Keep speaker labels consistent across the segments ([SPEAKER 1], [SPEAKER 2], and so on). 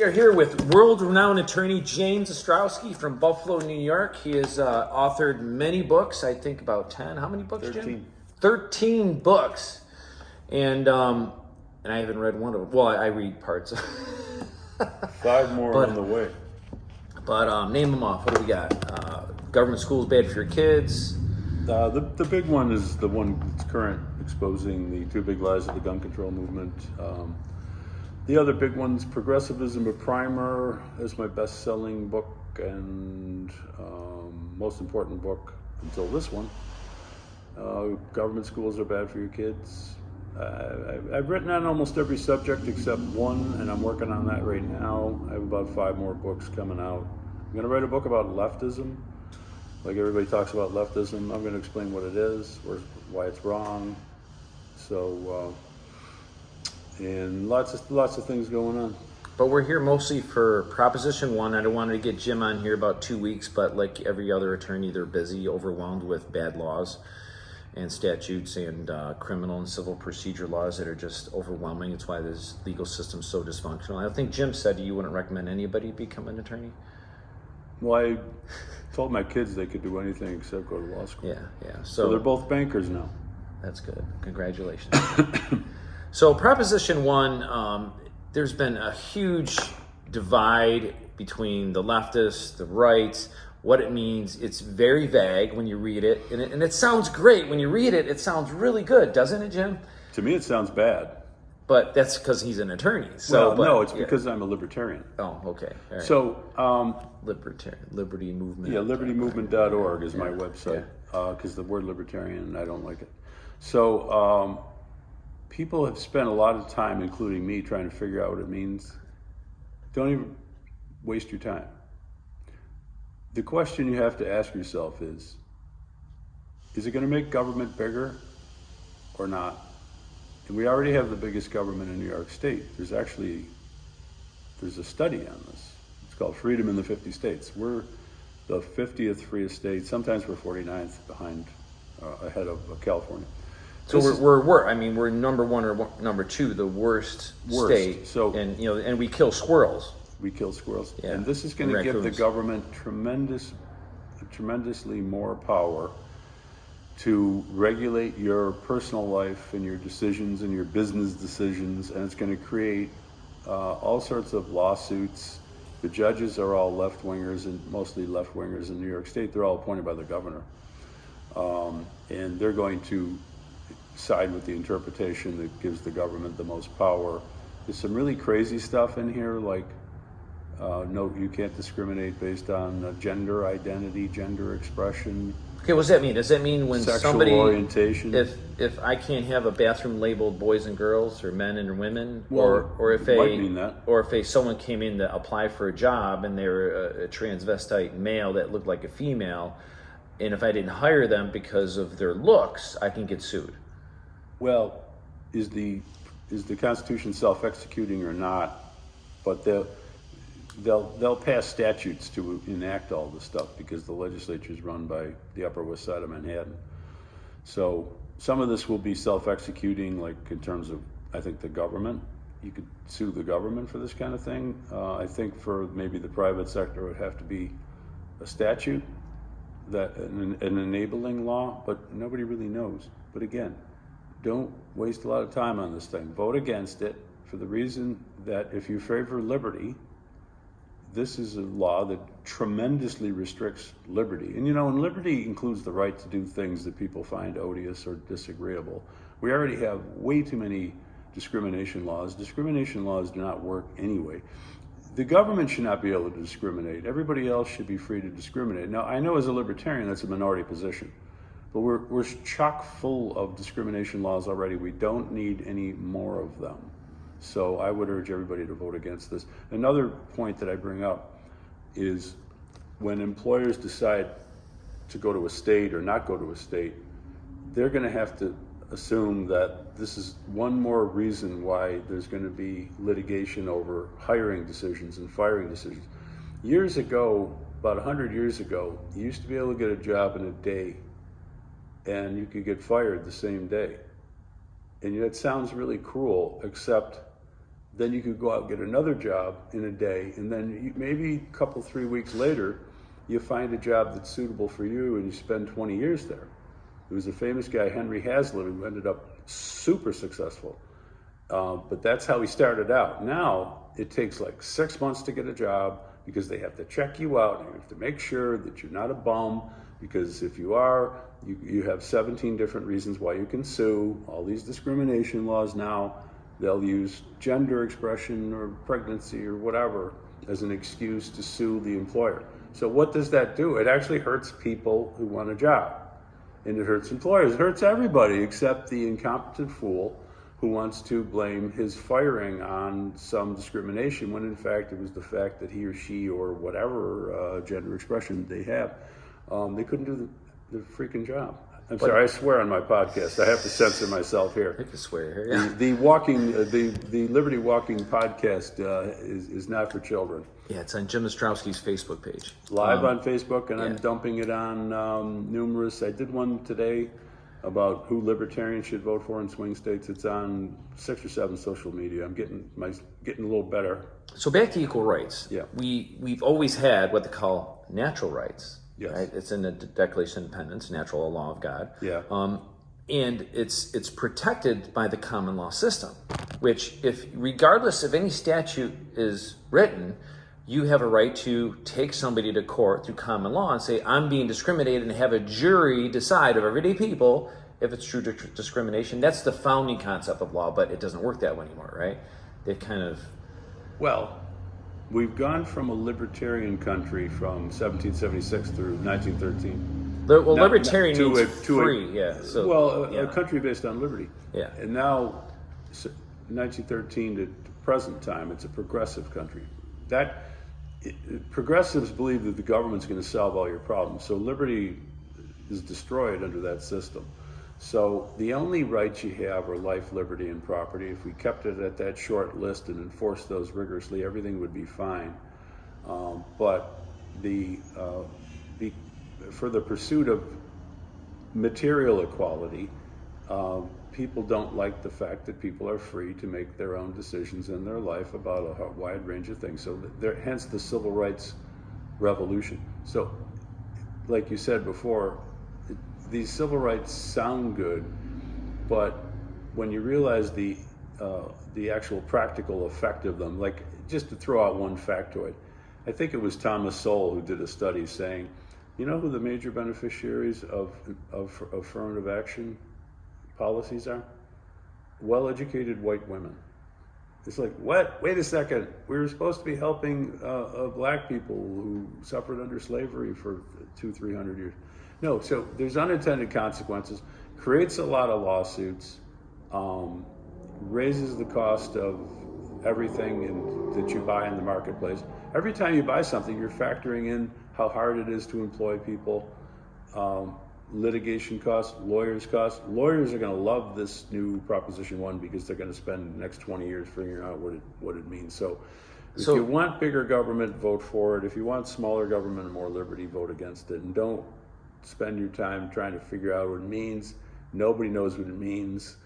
[SPEAKER 1] We are here with world-renowned attorney James Ostrowski from Buffalo, New York. He has authored many books, I think about 10. How many books,
[SPEAKER 2] 13.
[SPEAKER 1] Jim? 13 books. And I haven't read one of them. Well, I read parts.
[SPEAKER 2] 5 more on the way.
[SPEAKER 1] But name them off. What do we got? Government schools bad for your kids.
[SPEAKER 2] The big one is the one that's current, exposing the 2 big lies of the gun control movement. The other big one's Progressivism, a Primer, is my best-selling book and most important book until this one. Government schools are bad for your kids. I've written on almost every subject except one, and I'm working on that right now. I have about 5 more books coming out. I'm going to write a book about leftism. Like everybody talks about leftism, I'm going to explain what it is, or why it's wrong. So, and lots of things going on.
[SPEAKER 1] But we're here mostly for Proposition 1. I wanted to get Jim on here about 2 weeks, but like every other attorney, they're busy, overwhelmed with bad laws and statutes and criminal and civil procedure laws that are just overwhelming. It's why this legal system's so dysfunctional. I think Jim said you wouldn't recommend anybody become an attorney.
[SPEAKER 2] Well, I told my kids they could do anything except go to law school.
[SPEAKER 1] Yeah.
[SPEAKER 2] So they're both bankers now.
[SPEAKER 1] That's good. Congratulations. So Proposition 1, there's been a huge divide between the leftists, the rights, what it means. It's very vague when you read it, and it sounds great. When you read it, it sounds really good, doesn't it, Jim?
[SPEAKER 2] To me, it sounds bad.
[SPEAKER 1] But that's because he's an attorney. So,
[SPEAKER 2] no, it's because I'm a libertarian.
[SPEAKER 1] Oh, okay. All right.
[SPEAKER 2] So,
[SPEAKER 1] Liberty Movement.
[SPEAKER 2] yeah, libertymovement.org is my website, because the word libertarian, I don't like it. So, people have spent a lot of time, including me, trying to figure out what it means. Don't even waste your time. The question you have to ask yourself is it going to make government bigger or not? And we already have the biggest government in New York State. There's a study on this. It's called Freedom in the 50 States. We're the 50th freest state. Sometimes we're 49th ahead of California.
[SPEAKER 1] So we're number 1 or number 2, the worst state.
[SPEAKER 2] So,
[SPEAKER 1] and we kill squirrels.
[SPEAKER 2] We kill squirrels.
[SPEAKER 1] Yeah.
[SPEAKER 2] And this is going to give the government tremendously more power to regulate your personal life and your decisions and your business decisions, and it's going to create all sorts of lawsuits. The judges are all left-wingers, and mostly left-wingers in New York State. They're all appointed by the governor. And they're going to side with the interpretation that gives the government the most power. There's some really crazy stuff in here, like no, you can't discriminate based on gender identity, gender expression.
[SPEAKER 1] Okay, what does that mean? Does that mean when
[SPEAKER 2] sexual
[SPEAKER 1] somebody
[SPEAKER 2] orientation?
[SPEAKER 1] If I can't have a bathroom labeled boys and girls or men and women,
[SPEAKER 2] Well,
[SPEAKER 1] or if
[SPEAKER 2] it might mean that.
[SPEAKER 1] or if someone came in to apply for a job and they were a transvestite male that looked like a female, and if I didn't hire them because of their looks, I can get sued.
[SPEAKER 2] Well, is the Constitution self-executing or not? But they'll pass statutes to enact all this stuff because the legislature is run by the Upper West Side of Manhattan. So some of this will be self-executing, like in terms of, I think, the government. You could sue the government for this kind of thing. I think for maybe the private sector, it would have to be a statute, that an enabling law, but nobody really knows. But again, don't waste a lot of time on this thing. Vote against it for the reason that if you favor liberty, this is a law that tremendously restricts liberty. And liberty includes the right to do things that people find odious or disagreeable. We already have way too many discrimination laws. Discrimination laws do not work anyway. The government should not be able to discriminate. Everybody else should be free to discriminate. Now, I know as a libertarian that's a minority position, but we're chock full of discrimination laws already. We don't need any more of them. So I would urge everybody to vote against this. Another point that I bring up is when employers decide to go to a state or not go to a state, they're going to have to assume that this is one more reason why there's going to be litigation over hiring decisions and firing decisions. Years ago, about 100 years ago, you used to be able to get a job in a day and you could get fired the same day. And it sounds really cruel, except then you could go out and get another job in a day, and then maybe a couple, 3 weeks later, you find a job that's suitable for you, and you spend 20 years there. There was a famous guy, Henry Hazlitt, who ended up super successful. But that's how he started out. Now, it takes like 6 months to get a job because they have to check you out. You have to make sure that you're not a bum, because if you are, you have 17 different reasons why you can sue. All these discrimination laws now, they'll use gender expression or pregnancy or whatever as an excuse to sue the employer. So what does that do? It actually hurts people who want a job. And it hurts employers. It hurts everybody except the incompetent fool who wants to blame his firing on some discrimination, when in fact it was the fact that he or she or whatever gender expression they have, they couldn't do the freaking job. I'm sorry, I swear on my podcast. I have to censor myself here.
[SPEAKER 1] I can swear here. Yeah.
[SPEAKER 2] The Liberty Walking podcast is not for children.
[SPEAKER 1] Yeah, it's on Jim Ostrowski's Facebook page.
[SPEAKER 2] Live on Facebook, and
[SPEAKER 1] yeah.
[SPEAKER 2] I'm dumping it on numerous. I did one today about who libertarians should vote for in swing states. It's on 6 or 7 social media. I'm getting a little better.
[SPEAKER 1] So back to equal rights.
[SPEAKER 2] Yeah.
[SPEAKER 1] We've always had what they call natural rights.
[SPEAKER 2] Yes.
[SPEAKER 1] Right? It's in the Declaration of Independence, natural law of God.
[SPEAKER 2] Yeah.
[SPEAKER 1] And it's protected by the common law system, which, if regardless of any statute is written, you have a right to take somebody to court through common law and say, I'm being discriminated, and have a jury decide of everyday people if it's true discrimination. That's the founding concept of law, but it doesn't work that way anymore, right? They've kind of...
[SPEAKER 2] Well, we've gone from a libertarian country from 1776 through 1913.
[SPEAKER 1] Well, libertarian means free, yeah. So,
[SPEAKER 2] well,
[SPEAKER 1] yeah.
[SPEAKER 2] A country based on liberty.
[SPEAKER 1] Yeah.
[SPEAKER 2] And now, 1913 to present time, it's a progressive country. Progressives believe that the government's going to solve all your problems. So liberty is destroyed under that system. So the only rights you have are life, liberty, and property. If we kept it at that short list and enforced those rigorously, everything would be fine. But for the pursuit of material equality, people don't like the fact that people are free to make their own decisions in their life about a wide range of things. So hence the civil rights revolution. So, like you said before, these civil rights sound good, but when you realize the actual practical effect of them, like, just to throw out one factoid, I think it was Thomas Sowell who did a study saying, you know who the major beneficiaries of affirmative action policies are? Well-educated white women. It's like, what? Wait a second. We were supposed to be helping black people who suffered under slavery for 200-300 years. No, so there's unintended consequences, creates a lot of lawsuits, raises the cost of everything that you buy in the marketplace. Every time you buy something, you're factoring in how hard it is to employ people, litigation costs, lawyers costs. Lawyers are going to love this new Proposition 1 because they're going to spend the next 20 years figuring out what it means. So if you want bigger government, vote for it. If you want smaller government and more liberty, vote against it. And don't spend your time trying to figure out what it means. Nobody knows what it means.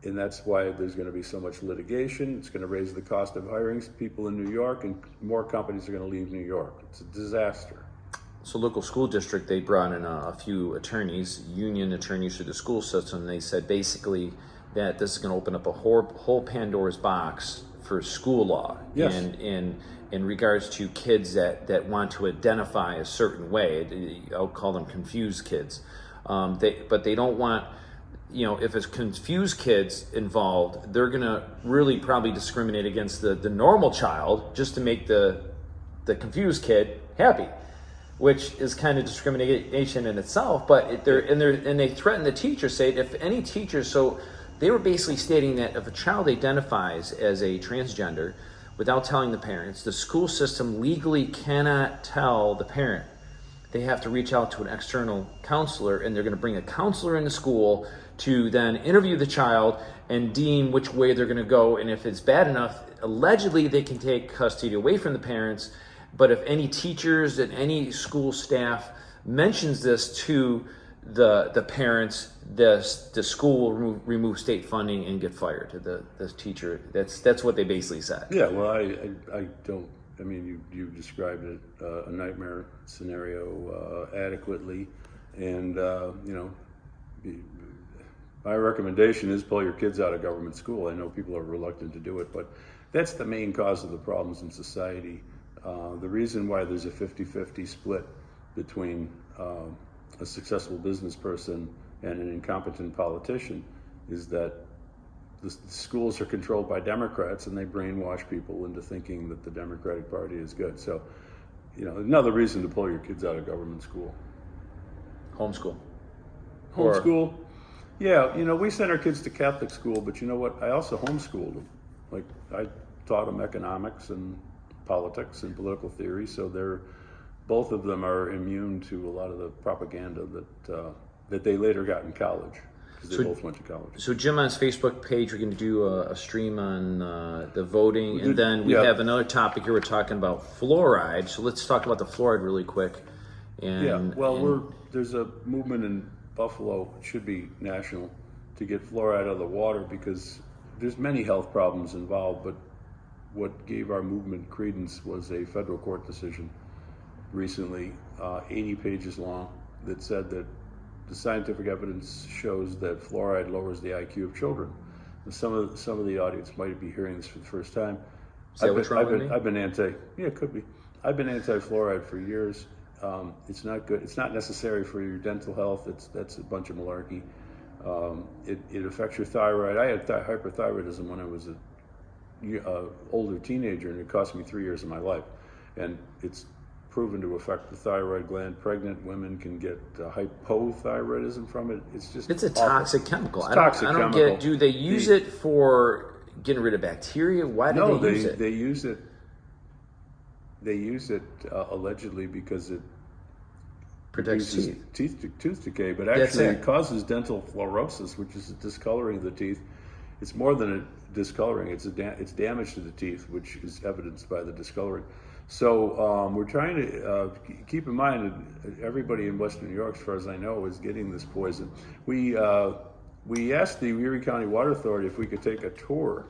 [SPEAKER 2] And that's why there's going to be so much litigation. It's going to raise the cost of hiring people in New York, and more companies are going to leave New York. It's a disaster.
[SPEAKER 1] So local school district, they brought in a few attorneys, union attorneys through the school system. And they said basically that this is going to open up a whole Pandora's box for school law.
[SPEAKER 2] Yes.
[SPEAKER 1] And in regards to kids that want to identify a certain way. I'll call them confused kids. But they don't want, if it's confused kids involved, they're going to really probably discriminate against the normal child just to make the confused kid happy, which is kind of discrimination in itself. But they threaten the teacher, say if any teacher, so they were basically stating that if a child identifies as a transgender without telling the parents, the school system legally cannot tell the parent. They have to reach out to an external counselor, and they're going to bring a counselor into school to then interview the child and deem which way they're going to go. And if it's bad enough, allegedly they can take custody away from the parents. But if any teachers and any school staff mentions this to the parents, the school will remove state funding and get fired. The teacher. That's what they basically said.
[SPEAKER 2] Yeah, well, I don't. I mean, you described it a nightmare scenario adequately, and my recommendation is pull your kids out of government school. I know people are reluctant to do it, but that's the main cause of the problems in society. The reason why there's a 50-50 split between a successful business person and an incompetent politician is that the schools are controlled by Democrats, and they brainwash people into thinking that the Democratic Party is good. So, another reason to pull your kids out of government school.
[SPEAKER 1] Homeschool.
[SPEAKER 2] Homeschool. Yeah, we sent our kids to Catholic school, but you know what? I also homeschooled them. Like, I taught them economics and politics and political theory, so both of them are immune to a lot of the propaganda that they later got in college, because they both went to college.
[SPEAKER 1] So Jim, on his Facebook page, we're going to do a stream on the voting, and then we have another topic here. We're talking about fluoride. So let's talk about the fluoride really quick.
[SPEAKER 2] There's a movement in Buffalo, it should be national, to get fluoride out of the water, because there's many health problems involved, but what gave our movement credence was a federal court decision recently, 80 pages long, that said that the scientific evidence shows that fluoride lowers the IQ of children. And some of the audience might be hearing this for the first time. I've been anti-fluoride for years. It's not good. It's not necessary for your dental health. That's a bunch of malarkey. It affects your thyroid. I had hyperthyroidism when I was a older teenager, and it cost me 3 years of my life. And it's proven to affect the thyroid gland. Pregnant women can get hypothyroidism from it. It's
[SPEAKER 1] a toxic chemical.
[SPEAKER 2] I don't
[SPEAKER 1] get. Do they use it for getting rid of bacteria? Why do they use it?
[SPEAKER 2] They use it. They use it allegedly because it
[SPEAKER 1] protects
[SPEAKER 2] tooth decay, but actually it causes dental fluorosis, which is a discoloring of the teeth. It's more than a discoloring; it's damage to the teeth, which is evidenced by the discoloring. So we're trying to keep in mind that everybody in Western New York, as far as I know, is getting this poison. We asked the Erie County Water Authority if we could take a tour,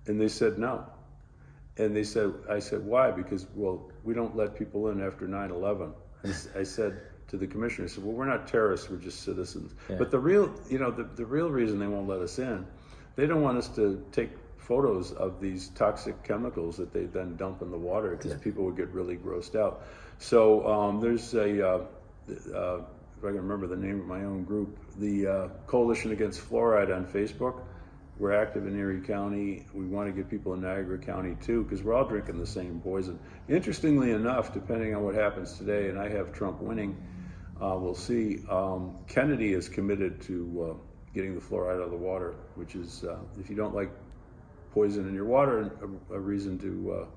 [SPEAKER 2] and they said no. And I said, why? Because, we don't let people in after 9/11. I said to the commissioner, I said, well, we're not terrorists, we're just citizens. Yeah. But the real reason they won't let us in, they don't want us to take photos of these toxic chemicals that they then dump in the water, because people would get really grossed out. So there's if I can remember the name of my own group, the Coalition Against Fluoride on Facebook. We're active in Erie County. We want to get people in Niagara County too, because we're all drinking the same poison. Interestingly enough, depending on what happens today, and I have Trump winning, we'll see, Kennedy is committed to getting the fluoride out of the water, which is, if you don't like poison in your water, a reason to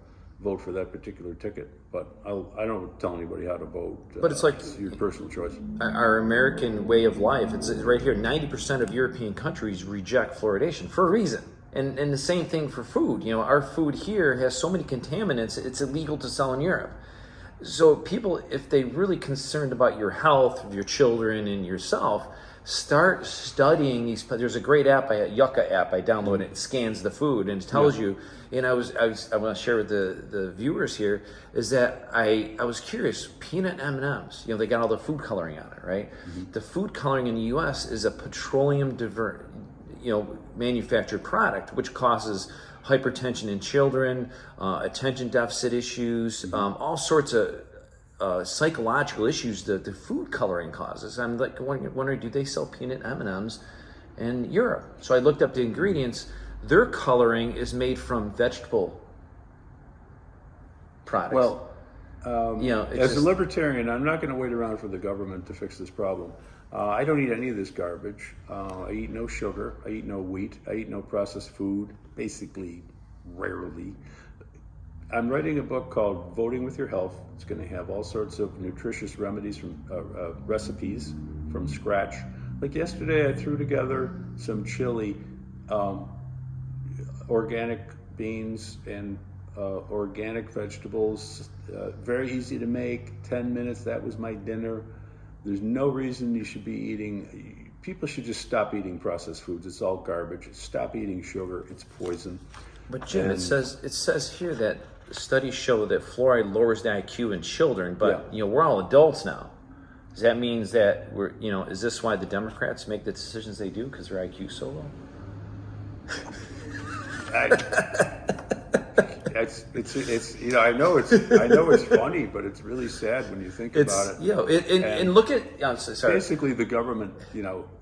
[SPEAKER 2] vote for that particular ticket. But I don't tell anybody how to vote.
[SPEAKER 1] But it's
[SPEAKER 2] your personal choice.
[SPEAKER 1] Our American way of life, it's right here, 90% of European countries reject fluoridation for a reason. And the same thing for food. Our food here has so many contaminants, it's illegal to sell in Europe. So people, if they're really concerned about your health, of your children and yourself, start studying these. There's a great app, a Yucca app. I downloaded it. It scans the food and it tells you. And I want to share with the viewers here is that I was curious. Peanut M&Ms. They got all the food coloring on it, right? Mm-hmm. The food coloring in the U.S. is a petroleum manufactured product, which causes hypertension in children, attention deficit issues, all sorts of psychological issues that the food coloring causes. I'm like wondering, do they sell peanut M&Ms in Europe? So I looked up the ingredients. Their coloring is made from vegetable products.
[SPEAKER 2] Well, as a libertarian, I'm not going to wait around for the government to fix this problem. I don't eat any of this garbage. I eat no sugar. I eat no wheat. I eat no processed food, basically rarely. I'm writing a book called Voting with Your Health. It's going to have all sorts of nutritious remedies from recipes from scratch. Like yesterday, I threw together some chili, organic beans, and organic vegetables. Very easy to make. 10 minutes. That was my dinner. There's no reason you should be eating. People should just stop eating processed foods. It's all garbage. Stop eating sugar. It's poison.
[SPEAKER 1] But Jim, it says here that studies show that fluoride lowers the IQ in children, but we're all adults now. Does that means that is this why the Democrats make the decisions they do, because their IQ so low?
[SPEAKER 2] It's I know it's funny, but it's really sad when you think about it.
[SPEAKER 1] And look at sorry.
[SPEAKER 2] Basically the government.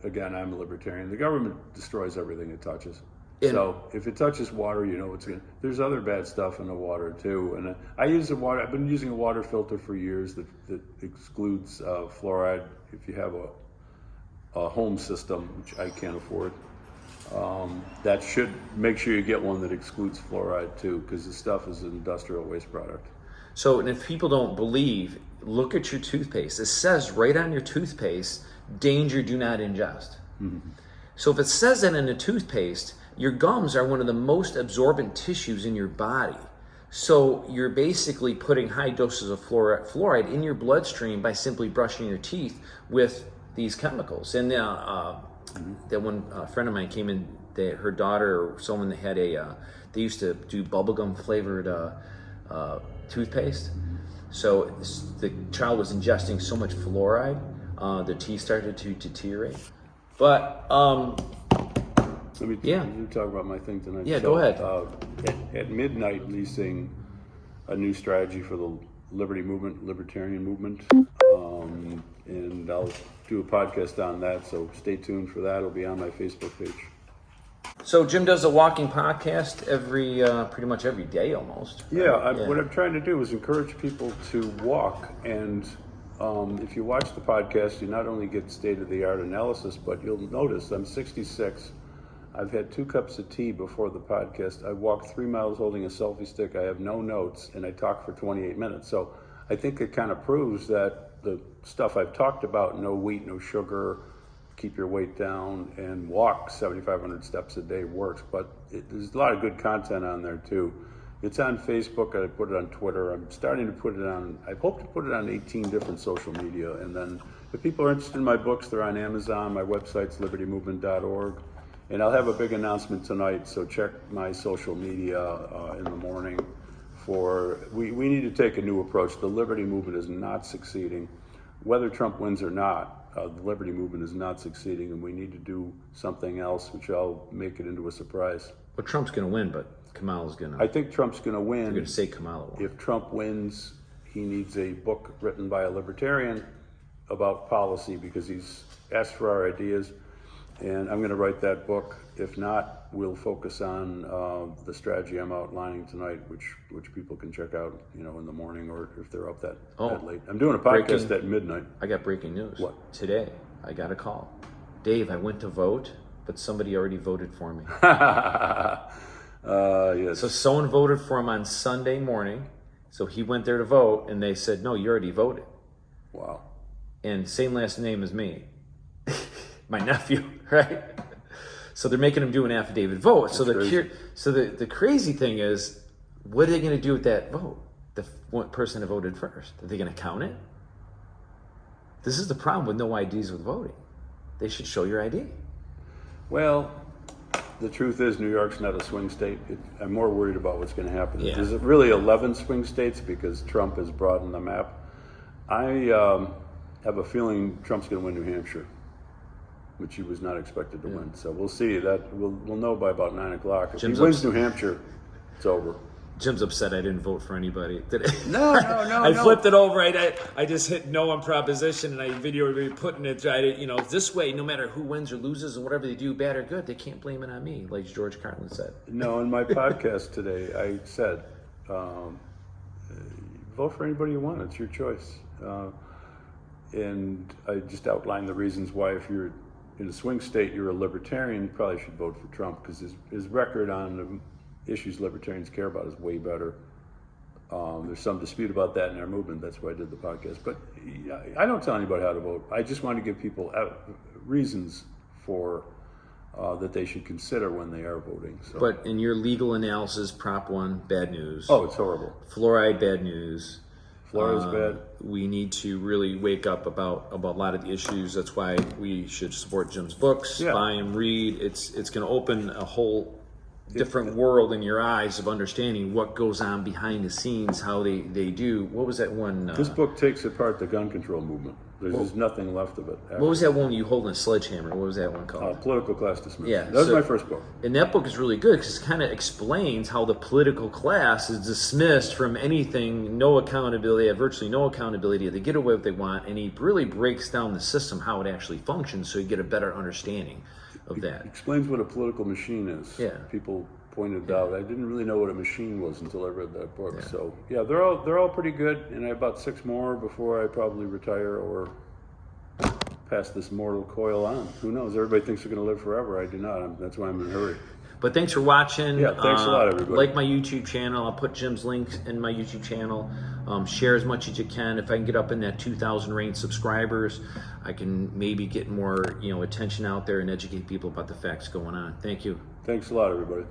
[SPEAKER 2] Again, I'm a libertarian. The government destroys everything it touches. So if it touches water, it's going. There's other bad stuff in the water too. And I use the water. I've been using a water filter for years that excludes fluoride. If you have a home system, which I can't afford. That should make sure you get one that excludes fluoride too, because the stuff is an industrial waste product.
[SPEAKER 1] So, and if people don't believe, look at your toothpaste. It says right on your toothpaste, danger, do not ingest. Mm-hmm. So if it says that in a toothpaste, your gums are one of the most absorbent tissues in your body. So you're basically putting high doses of fluoride in your bloodstream by simply brushing your teeth with these chemicals. And that one friend of mine came in, her daughter or someone that had they used to do bubblegum flavored toothpaste. So the child was ingesting so much fluoride, the teeth started to deteriorate. But
[SPEAKER 2] let me talk about my thing tonight.
[SPEAKER 1] Yeah, go ahead.
[SPEAKER 2] At midnight, releasing a new strategy for the libertarian movement, and I'll do a podcast on that. So stay tuned for that. It'll be on my Facebook page.
[SPEAKER 1] So Jim does a walking podcast pretty much every day almost.
[SPEAKER 2] Right? What I'm trying to do is encourage people to walk, and if you watch the podcast, you not only get state-of-the-art analysis, but you'll notice I'm 66. I've had 2 cups of tea before the podcast. I walked 3 miles holding a selfie stick. I have no notes, and I talk for 28 minutes. So I think it kind of proves that the stuff I've talked about, no wheat, no sugar, keep your weight down, and walk 7,500 steps a day works. But there's a lot of good content on there, too. It's on Facebook. I put it on Twitter. I'm starting to put it on, I hope to put it on 18 different social media. And then if people are interested in my books, they're on Amazon. My website's libertymovement.org. And I'll have a big announcement tonight, so check my social media in the morning. We need to take a new approach. The Liberty Movement is not succeeding. Whether Trump wins or not, the Liberty Movement is not succeeding, and we need to do something else, which I'll make it into a surprise.
[SPEAKER 1] Well, Trump's going to win, but Kamala's going to...
[SPEAKER 2] I think Trump's going to win.
[SPEAKER 1] You're going to say Kamala won.
[SPEAKER 2] If Trump wins, he needs a book written by a libertarian about policy, because he's asked for our ideas. And I'm going to write that book. If not, we'll focus on the strategy I'm outlining tonight, which people can check out, in the morning, or if they're up that late. I'm doing a podcast at midnight.
[SPEAKER 1] I got breaking news.
[SPEAKER 2] What?
[SPEAKER 1] Today, I got a call. Dave, I went to vote, but somebody already voted for me.
[SPEAKER 2] Yes.
[SPEAKER 1] So someone voted for him on Sunday morning. So he went there to vote, and they said, "No, you already voted."
[SPEAKER 2] Wow.
[SPEAKER 1] And same last name as me. My nephew, right? So they're making him do an affidavit vote. So the crazy thing is, what are they going to do with that vote? The one person that voted first, are they going to count it? This is the problem with no IDs with voting. They should show your ID.
[SPEAKER 2] Well, the truth is, New York's not a swing state. I'm more worried about what's going to happen.
[SPEAKER 1] Yeah.
[SPEAKER 2] There's really 11 swing states because Trump has broadened the map. I have a feeling Trump's going to win New Hampshire, which he was not expected to win. So we'll see. That we'll know by about 9 o'clock. If he wins New Hampshire, it's over.
[SPEAKER 1] Jim's upset I didn't vote for anybody.
[SPEAKER 2] No.
[SPEAKER 1] I flipped it over. I just hit no on proposition, and I videoed me putting it. This way, no matter who wins or loses and whatever they do, bad or good, they can't blame it on me, like George Carlin said.
[SPEAKER 2] No, in my podcast today, I said, vote for anybody you want. It's your choice. And I just outlined the reasons why, if you're in a swing state, you're a libertarian, you probably should vote for Trump, because his record on the issues libertarians care about is way better. There's some dispute about that in our movement. That's why I did the podcast. But I don't tell anybody how to vote. I just want to give people reasons for that they should consider when they are voting. So.
[SPEAKER 1] But in your legal analysis, Prop 1, bad news.
[SPEAKER 2] Oh, it's horrible.
[SPEAKER 1] Fluoride, bad news.
[SPEAKER 2] Fluoride's bad.
[SPEAKER 1] We need to really wake up about a lot of the issues. That's why we should support Jim's books,
[SPEAKER 2] Yeah.
[SPEAKER 1] buy them, read. It's going to open a whole different world in your eyes of understanding what goes on behind the scenes, how they do. What was that one?
[SPEAKER 2] This book takes apart the gun control movement. There's nothing left of it.
[SPEAKER 1] What was that one you hold in a sledgehammer? What was that one called?
[SPEAKER 2] Political Class Dismissed.
[SPEAKER 1] Yeah,
[SPEAKER 2] that was
[SPEAKER 1] so-
[SPEAKER 2] my first book.
[SPEAKER 1] And that book is really good because it kind of explains how the political class is dismissed from anything, no accountability, have virtually no accountability. They get away with what they want, and he really breaks down the system, how it actually functions, so you get a better understanding of that.
[SPEAKER 2] Explains what a political machine is.
[SPEAKER 1] Yeah.
[SPEAKER 2] People pointed out. I didn't really know what a machine was until I read that book. So yeah, they're all pretty good, and I have about 6 more before I probably retire or pass this mortal coil on. Who knows? Everybody thinks they're going to live forever. I do not. That's why I'm in a hurry.
[SPEAKER 1] But thanks for watching.
[SPEAKER 2] Yeah, thanks a lot, everybody.
[SPEAKER 1] Like my YouTube channel. I'll put Jim's links in my YouTube channel. Share as much as you can. If I can get up in that 2,000 range subscribers, I can maybe get more attention out there and educate people about the facts going on. Thank you.
[SPEAKER 2] Thanks a lot, everybody.